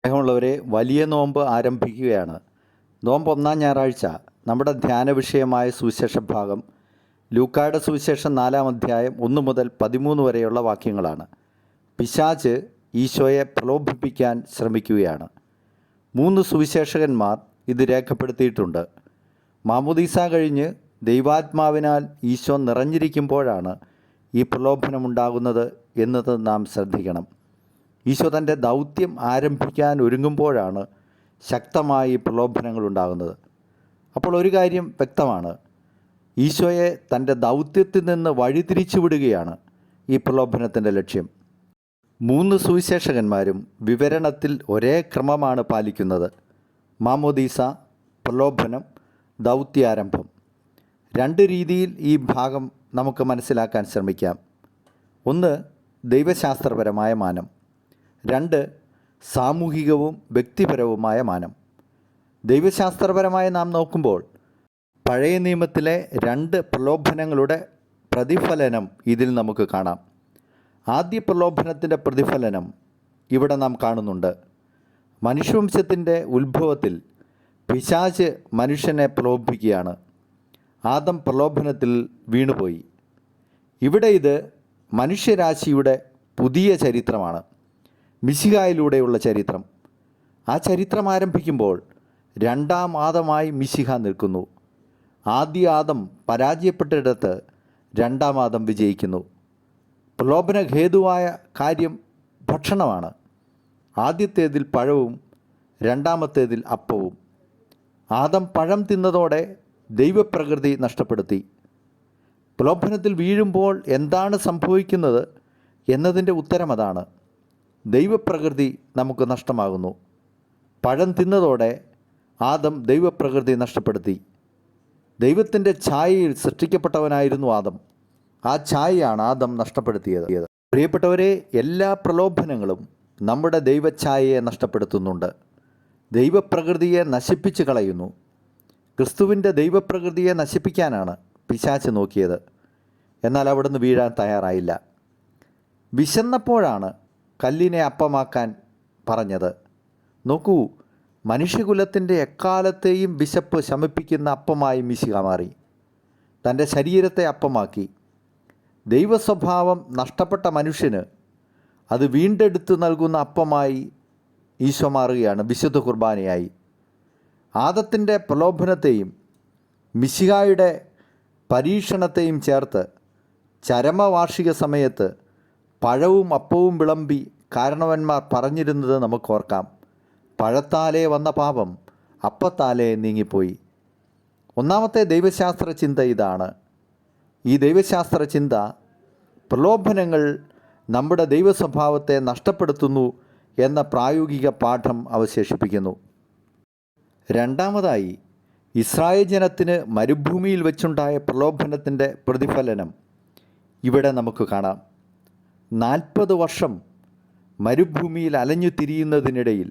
സ്നേഹമുള്ളവരെ, വലിയ നോമ്പ് ആരംഭിക്കുകയാണ്. നോമ്പ് ഒന്നാം ഞായറാഴ്ച. നമ്മുടെ ധ്യാന വിഷയമായ സുവിശേഷ ഭാഗം ലൂക്കായുടെ സുവിശേഷം 4-ാം അധ്യായം 1 മുതൽ 13 വരെയുള്ള വാക്യങ്ങളാണ്. പിശാച് ഈശോയെ പ്രലോഭിപ്പിക്കാൻ ശ്രമിക്കുകയാണ്. 3 സുവിശേഷകന്മാർ ഇത് രേഖപ്പെടുത്തിയിട്ടുണ്ട്. മാമോദീസ കഴിഞ്ഞ് ദൈവാത്മാവിനാൽ ഈശോ നിറഞ്ഞിരിക്കുമ്പോഴാണ് ഈ പ്രലോഭനമുണ്ടാകുന്നത് എന്നത് നാം ശ്രദ്ധിക്കണം. ഈശോ തൻ്റെ ദൗത്യം ആരംഭിക്കാൻ ഒരുങ്ങുമ്പോഴാണ് ശക്തമായി പ്രലോഭനങ്ങൾ ഉണ്ടാകുന്നത്. അപ്പോൾ ഒരു കാര്യം വ്യക്തമാണ്, ഈശോയെ തൻ്റെ ദൗത്യത്തിൽ നിന്ന് വഴിതിരിച്ചു വിടുകയാണ് ഈ പ്രലോഭനത്തിൻ്റെ ലക്ഷ്യം. 3 സുവിശേഷകന്മാരും വിവരണത്തിൽ ഒരേ ക്രമമാണ് പാലിക്കുന്നത്. മാമോദീസ, പ്രലോഭനം, ദൗത്യാരംഭം. 2 രീതിയിൽ ഈ ഭാഗം നമുക്ക് മനസ്സിലാക്കാൻ ശ്രമിക്കാം. 1, ദൈവശാസ്ത്രപരമായ മാനം. 2, സാമൂഹികവും വ്യക്തിപരവുമായ മാനം. ദൈവശാസ്ത്രപരമായി നാം നോക്കുമ്പോൾ പഴയ നിയമത്തിലെ 2 പ്രലോഭനങ്ങളുടെ പ്രതിഫലനം ഇതിൽ നമുക്ക് കാണാം. ആദ്യ പ്രലോഭനത്തിൻ്റെ പ്രതിഫലനം ഇവിടെ നാം കാണുന്നുണ്ട്. മനുഷ്യവംശത്തിൻ്റെ ഉത്ഭവത്തിൽ പിശാച് മനുഷ്യനെ പ്രലോഭിപ്പിക്കുകയാണ്. ആദം പ്രലോഭനത്തിൽ വീണുപോയി. ഇവിടെ ഇത് മനുഷ്യരാശിയുടെ പുതിയ ചരിത്രമാണ്, മിശിഹായിലൂടെയുള്ള ചരിത്രം. ആ ചരിത്രം ആരംഭിക്കുമ്പോൾ 2-ാം ആദമായി മിശിഹ നിൽക്കുന്നു. ആദ്യ ആദം പരാജയപ്പെട്ടിടത്ത് 2-ാം ആദം വിജയിക്കുന്നു. പ്രലോഭന ഹേതുവായ കാര്യം ഭക്ഷണമാണ്. ആദ്യത്തേതിൽ പഴവും 2-ാമത്തേതിൽ അപ്പവും. ആദം പഴം തിന്നതോടെ ദൈവപ്രകൃതി നഷ്ടപ്പെടുത്തി. പ്രലോഭനത്തിൽ വീഴുമ്പോൾ എന്താണ് സംഭവിക്കുന്നത് എന്നതിൻ്റെ ഉത്തരം അതാണ്. ദൈവപ്രകൃതി നമുക്ക് നഷ്ടമാകുന്നു. പഴം തിന്നതോടെ ആദം ദൈവപ്രകൃതി നഷ്ടപ്പെടുത്തി. ദൈവത്തിൻ്റെ ഛായയിൽ സൃഷ്ടിക്കപ്പെട്ടവനായിരുന്നു ആദം. ആ ഛായയാണ് ആദം നഷ്ടപ്പെടുത്തിയത്. പ്രിയപ്പെട്ടവരെ, എല്ലാ പ്രലോഭനങ്ങളും നമ്മുടെ ദൈവഛായയെ നഷ്ടപ്പെടുത്തുന്നുണ്ട്, ദൈവപ്രകൃതിയെ നശിപ്പിച്ച് കളയുന്നു. ക്രിസ്തുവിൻ്റെ ദൈവപ്രകൃതിയെ നശിപ്പിക്കാനാണ് പിശാച് നോക്കിയത്. എന്നാൽ അവിടുന്ന് വീഴാൻ തയ്യാറായില്ല. വിശന്നപ്പോഴാണ് കല്ലിനെ അപ്പമാക്കാൻ പറഞ്ഞത്. നോക്കൂ, മനുഷ്യകുലത്തിൻ്റെ എക്കാലത്തെയും വിശപ്പ് ശമിപ്പിക്കുന്ന അപ്പമായി മിശിഹ മാറി. തൻ്റെ ശരീരത്തെ അപ്പമാക്കി. ദൈവസ്വഭാവം നഷ്ടപ്പെട്ട മനുഷ്യന് അത് വീണ്ടെടുത്ത് നൽകുന്ന അപ്പമായി ഈശോ മാറുകയാണ്, വിശുദ്ധ കുർബാനയായി. ആദത്തിൻ്റെ പ്രലോഭനത്തെയും മിശിഹായുടെ പരീക്ഷണത്തെയും ചേർത്ത് ചരമവാർഷിക സമയത്ത് പഴവും അപ്പവും വിളമ്പി കാരണവന്മാർ പറഞ്ഞിരുന്നത് നമുക്കോർക്കാം. പഴത്താലേ വന്ന പാപം അപ്പത്താലേ നീങ്ങിപ്പോയി. ഒന്നാമത്തെ ദൈവശാസ്ത്ര ചിന്ത ഇതാണ്. ഈ ദൈവശാസ്ത്ര ചിന്ത പ്രലോഭനങ്ങൾ നമ്മുടെ ദൈവസ്വഭാവത്തെ നഷ്ടപ്പെടുത്തുന്നു എന്ന പ്രായോഗിക പാഠം അവശേഷിപ്പിക്കുന്നു. രണ്ടാമതായി, ഇസ്രായേൽ ജനത്തിന് മരുഭൂമിയിൽ വെച്ചുണ്ടായ പ്രലോഭനത്തിൻ്റെ പ്രതിഫലനം ഇവിടെ നമുക്ക് കാണാം. 40 വർഷം മരുഭൂമിയിൽ അലഞ്ഞു തിരിയുന്നതിനിടയിൽ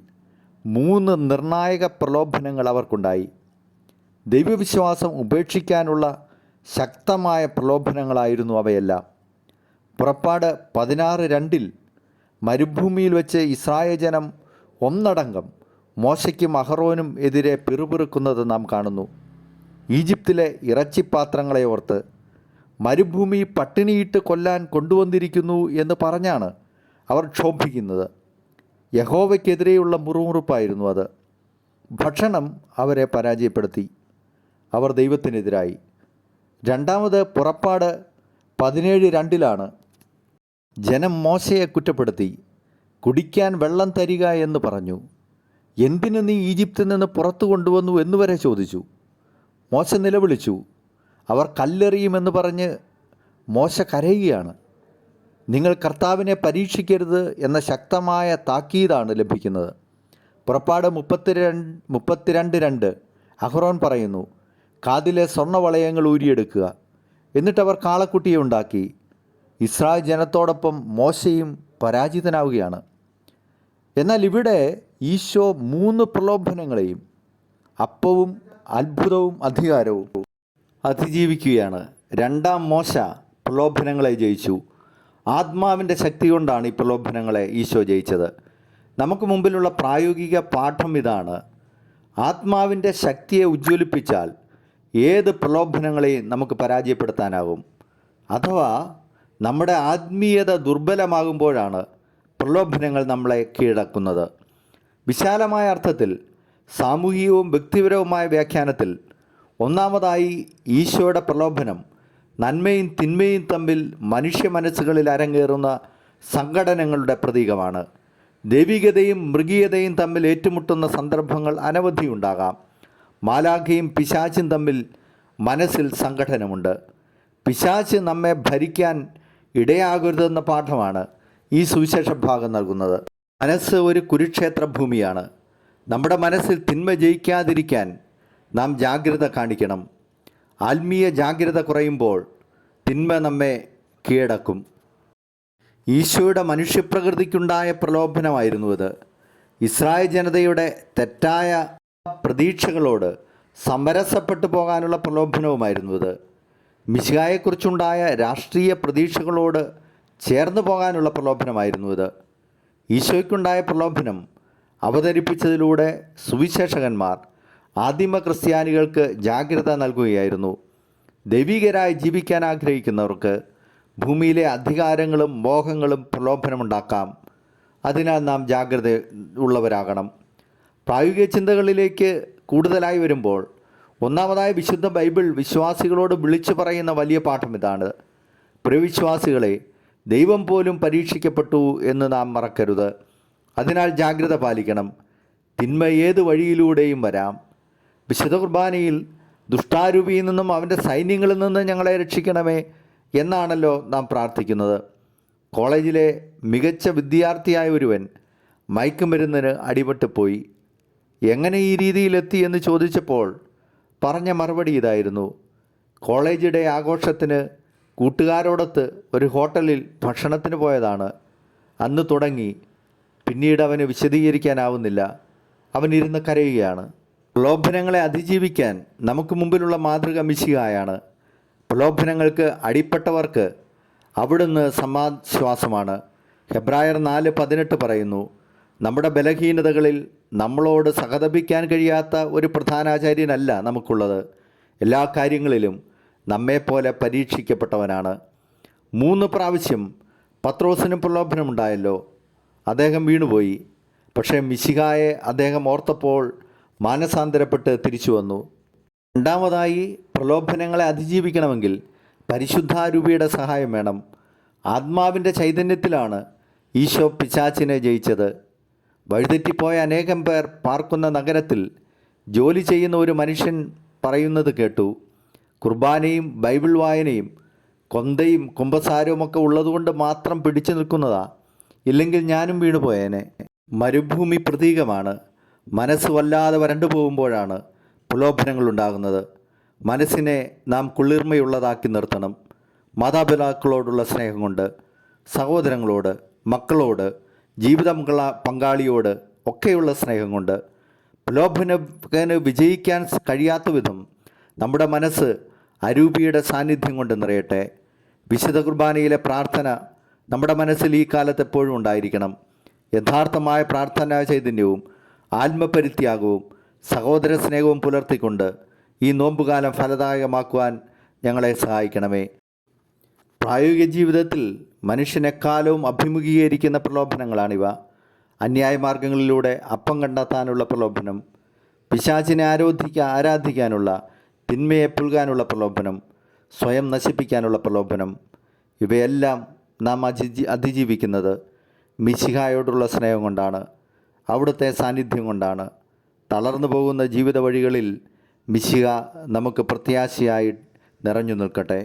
3 നിർണായക പ്രലോഭനങ്ങൾ അവർക്കുണ്ടായി. ദൈവവിശ്വാസം ഉപേക്ഷിക്കാനുള്ള ശക്തമായ പ്രലോഭനങ്ങളായിരുന്നു അവയെല്ലാം. പുറപ്പാട് 16:2 മരുഭൂമിയിൽ വെച്ച് ഇസ്രായേൽ ജനം ഒന്നടങ്കം മോശയ്ക്കും അഹറോനും എതിരെ പിറുപിറുക്കുന്നത് നാം കാണുന്നു. ഈജിപ്തിലെ ഇറച്ചിപ്പാത്രങ്ങളെ ഓർത്ത് മരുഭൂമി പട്ടിണിയിട്ട് കൊല്ലാൻ കൊണ്ടുവന്നിരിക്കുന്നു എന്ന് പറഞ്ഞാണ് അവർ ക്ഷോഭിക്കുന്നത്. യഹോവയ്ക്കെതിരെയുള്ള മുറുമുറുപ്പായിരുന്നു അത്. ഭക്ഷണം അവരെ പരാജയപ്പെടുത്തി. അവർ ദൈവത്തിനെതിരായി. രണ്ടാമത് പുറപ്പാട് 17:2 ജനം മോശയെ കുറ്റപ്പെടുത്തി. കുടിക്കാൻ വെള്ളം തരിക എന്ന് പറഞ്ഞു. എന്തിനു നീ ഈജിപ്തിൽ നിന്ന് പുറത്തു കൊണ്ടുവന്നു എന്നുവരെ ചോദിച്ചു. മോശ നിലവിളിച്ചു. അവർ കല്ലെറിയുമെന്ന് പറഞ്ഞ് മോശ കരയുകയാണ്. നിങ്ങൾ കർത്താവിനെ പരീക്ഷിക്കരുത് എന്ന ശക്തമായ താക്കീതാണ് ലഭിക്കുന്നത്. പുറപ്പാട് 32:2 അഹ്റോൻ പറയുന്നു, കാതിലെ സ്വർണ്ണവളയങ്ങൾ ഊരിയെടുക്കുക. എന്നിട്ടവർ കാളക്കുട്ടിയെ ഉണ്ടാക്കി. ഇസ്രായേൽ ജനത്തോടൊപ്പം മോശയും പരാജിതനാവുകയാണ്. എന്നാൽ ഇവിടെ ഈശോ 3 പ്രലോഭനങ്ങളെയും അപ്പവും അത്ഭുതവും അധികാരവും അതിജീവിക്കുകയാണ്. 2-ാം മോശ പ്രലോഭനങ്ങളെ ജയിച്ചു. ആത്മാവിൻ്റെ ശക്തി കൊണ്ടാണ് ഈ പ്രലോഭനങ്ങളെ ഈശോ ജയിച്ചത്. നമുക്ക് മുമ്പിലുള്ള പ്രായോഗിക പാഠം ഇതാണ്: ആത്മാവിൻ്റെ ശക്തിയെ ഉജ്ജ്വലിപ്പിച്ചാൽ ഏത് പ്രലോഭനങ്ങളെയും നമുക്ക് പരാജയപ്പെടുത്താനാകും. അഥവാ നമ്മുടെ ആത്മീയത ദുർബലമാകുമ്പോഴാണ് പ്രലോഭനങ്ങൾ നമ്മളെ കീഴടക്കുന്നത്. വിശാലമായ അർത്ഥത്തിൽ, സാമൂഹികവും വ്യക്തിപരവുമായ വ്യാഖ്യാനത്തിൽ, ഒന്നാമതായി ഈശോയുടെ പ്രലോഭനം നന്മയും തിന്മയും തമ്മിൽ മനുഷ്യ മനസ്സുകളിൽ അരങ്ങേറുന്ന സംഘടനകളുടെ പ്രതീകമാണ്. ദൈവികതയും മൃഗീയതയും തമ്മിൽ ഏറ്റുമുട്ടുന്ന സന്ദർഭങ്ങൾ അനവധിയുണ്ടാകാം. മാലാഖയും പിശാചും തമ്മിൽ മനസ്സിൽ സംഘടനമുണ്ട്. പിശാച് നമ്മെ ഭരിക്കാൻ ഇടയാകരുതെന്ന പാഠമാണ് ഈ സുവിശേഷ ഭാഗം നൽകുന്നത്. മനസ്സ് ഒരു കുരുക്ഷേത്ര ഭൂമിയാണ്. നമ്മുടെ മനസ്സിൽ തിന്മ ജയിക്കാതിരിക്കാൻ നാം ജാഗ്രത കാണിക്കണം. ആത്മീയ ജാഗ്രത കുറയുമ്പോൾ തിന്മ നമ്മെ കീഴടക്കും. ഈശോയുടെ മനുഷ്യപ്രകൃതിക്കുണ്ടായ പ്രലോഭനമായിരുന്നു ഇത്. ഇസ്രായേൽ ജനതയുടെ തെറ്റായ പ്രതീക്ഷകളോട് സമരസപ്പെട്ടു പോകാനുള്ള പ്രലോഭനവുമായിരുന്നു ഇത്. മിശിഹായെക്കുറിച്ചുണ്ടായ രാഷ്ട്രീയ പ്രതീക്ഷകളോട് ചേർന്ന് പോകാനുള്ള പ്രലോഭനമായിരുന്നു ഇത്. ഈശോയ്ക്കുണ്ടായ പ്രലോഭനം അവതരിപ്പിച്ചതിലൂടെ സുവിശേഷകന്മാർ ആദിമ ക്രിസ്ത്യാനികൾക്ക് ജാഗ്രത നൽകുകയായിരുന്നു. ദൈവികരായി ജീവിക്കാൻ ആഗ്രഹിക്കുന്നവർക്ക് ഭൂമിയിലെ അധികാരങ്ങളും മോഹങ്ങളും പ്രലോഭനമുണ്ടാക്കാം. അതിനാൽ നാം ജാഗ്രത ഉള്ളവരാകണം. പ്രായോഗിക ചിന്തകളിലേക്ക് കൂടുതലായി വരുമ്പോൾ, ഒന്നാമതായി വിശുദ്ധ ബൈബിൾ വിശ്വാസികളോട് വിളിച്ചു പറയുന്ന വലിയ പാഠം ഇതാണ്: പ്രിയവിശ്വാസികളെ, ദൈവം പോലും പരീക്ഷിക്കപ്പെട്ടു എന്ന് നാം മറക്കരുത്. അതിനാൽ ജാഗ്രത പാലിക്കണം. തിന്മ ഏത് വഴിയിലൂടെയും വരാം. വിശുദ്ധ കുർബാനയിൽ ദുഷ്ടാരൂപിയിൽ നിന്നും അവൻ്റെ സൈന്യങ്ങളിൽ നിന്ന് ഞങ്ങളെ രക്ഷിക്കണമേ എന്നാണല്ലോ നാം പ്രാർത്ഥിക്കുന്നത്. കോളേജിലെ മികച്ച വിദ്യാർത്ഥിയായ ഒരുവൻ മയക്കുമരുന്നിന് അടിപെട്ടുപോയി. എങ്ങനെ ഈ രീതിയിലെത്തി എന്ന് ചോദിച്ചപ്പോൾ പറഞ്ഞ മറുപടി ഇതായിരുന്നു: കോളേജ് ഡേ ആഘോഷത്തിന് കൂട്ടുകാരോടൊത്ത് ഒരു ഹോട്ടലിൽ ഭക്ഷണത്തിന് പോയതാണ്. അന്ന് തുടങ്ങി. പിന്നീട് അവന് വിശദീകരിക്കാനാവുന്നില്ല. അവനിരുന്ന് കരയുകയാണ്. പ്രലോഭനങ്ങളെ അതിജീവിക്കാൻ നമുക്ക് മുമ്പിലുള്ള മാതൃക മിശിഹായാണ്. പ്രലോഭനങ്ങൾക്ക് അടിപ്പെട്ടവർക്ക് അവിടുന്ന് സമാശ്വാസമാണ്. ഹെബ്രായർ 4:18 പറയുന്നു: നമ്മുടെ ബലഹീനതകളിൽ നമ്മളോട് സഹതപിക്കാൻ കഴിയാത്ത ഒരു പ്രധാനാചാര്യനല്ല നമുക്കുള്ളത്. എല്ലാ കാര്യങ്ങളിലും നമ്മെപ്പോലെ പരീക്ഷിക്കപ്പെട്ടവനാണ്. 3 പ്രാവശ്യം പത്രോസിന് പ്രലോഭനമുണ്ടായല്ലോ. അദ്ദേഹം വീണുപോയി. പക്ഷേ മിശിഹായെ അദ്ദേഹം ഓർത്തപ്പോൾ മാനസാന്തരപ്പെട്ട് തിരിച്ചു വന്നു. രണ്ടാമതായി, പ്രലോഭനങ്ങളെ അതിജീവിക്കണമെങ്കിൽ പരിശുദ്ധാരൂപിയുടെ സഹായം വേണം. ആത്മാവിൻ്റെ ചൈതന്യത്തിലാണ് ഈശോ പിശാചിനെ ജയിച്ചത്. വഴിതെറ്റിപ്പോയ അനേകം പേർ പാർക്കുന്ന നഗരത്തിൽ ജോലി ചെയ്യുന്ന ഒരു മനുഷ്യൻ പറയുന്നത് കേട്ടു: കുർബാനയും ബൈബിൾ വായനയും കൊന്തയും കുമ്പസാരവുമൊക്കെ ഉള്ളതുകൊണ്ട് മാത്രം പിടിച്ചു നിൽക്കുന്നതാ, ഇല്ലെങ്കിൽ ഞാനും വീണുപോയേനെ. മരുഭൂമി പ്രതീകമാണ്. മനസ്സ് വല്ലാതെ വരണ്ടു പോകുമ്പോഴാണ് പ്രലോഭനങ്ങൾ ഉണ്ടാകുന്നത്. മനസ്സിനെ നാം കുളിർമയുള്ളതാക്കി നിർത്തണം. മാതാപിതാക്കളോടുള്ള സ്നേഹം കൊണ്ട്, സഹോദരങ്ങളോട്, മക്കളോട്, ജീവിത പങ്കാളിയോട് ഒക്കെയുള്ള സ്നേഹം കൊണ്ട്. പ്രലോഭനത്തിന് വിജയിക്കാൻ കഴിയാത്ത വിധം നമ്മുടെ മനസ്സ് അരൂപിയുടെ സാന്നിധ്യം കൊണ്ട് നിറയട്ടെ. വിശുദ്ധ കുർബാനയിലെ പ്രാർത്ഥന നമ്മുടെ മനസ്സിൽ ഈ കാലത്ത് എപ്പോഴും ഉണ്ടായിരിക്കണം. യഥാർത്ഥമായ പ്രാർത്ഥനാ ചൈതന്യവും ആത്മപരിത്യാഗവും സഹോദര സ്നേഹവും പുലർത്തിക്കൊണ്ട് ഈ നോമ്പുകാലം ഫലദായകമാക്കുവാൻ ഞങ്ങളെ സഹായിക്കണമേ. പ്രായോഗിക ജീവിതത്തിൽ മനുഷ്യനെക്കാലവും അഭിമുഖീകരിക്കുന്ന പ്രലോഭനങ്ങളാണിവ. അന്യായ മാർഗങ്ങളിലൂടെ അപ്പം കണ്ടെത്താനുള്ള പ്രലോഭനം, പിശാചിനെ ആരാധിക്കാനുള്ള, തിന്മയെ പുൽകാനുള്ള പ്രലോഭനം, സ്വയം നശിപ്പിക്കാനുള്ള പ്രലോഭനം, ഇവയെല്ലാം നാം അതിജീവിക്കുന്നത് മിശിഹായോടുള്ള സ്നേഹം കൊണ്ടാണ്, അവിടുത്തെ സാന്നിധ്യം കൊണ്ടാണ്. തളർന്നു പോകുന്ന ജീവിത വഴികളിൽ മിശിഹ നമുക്ക് പ്രത്യാശയായി നിറഞ്ഞു നിൽക്കട്ടെ.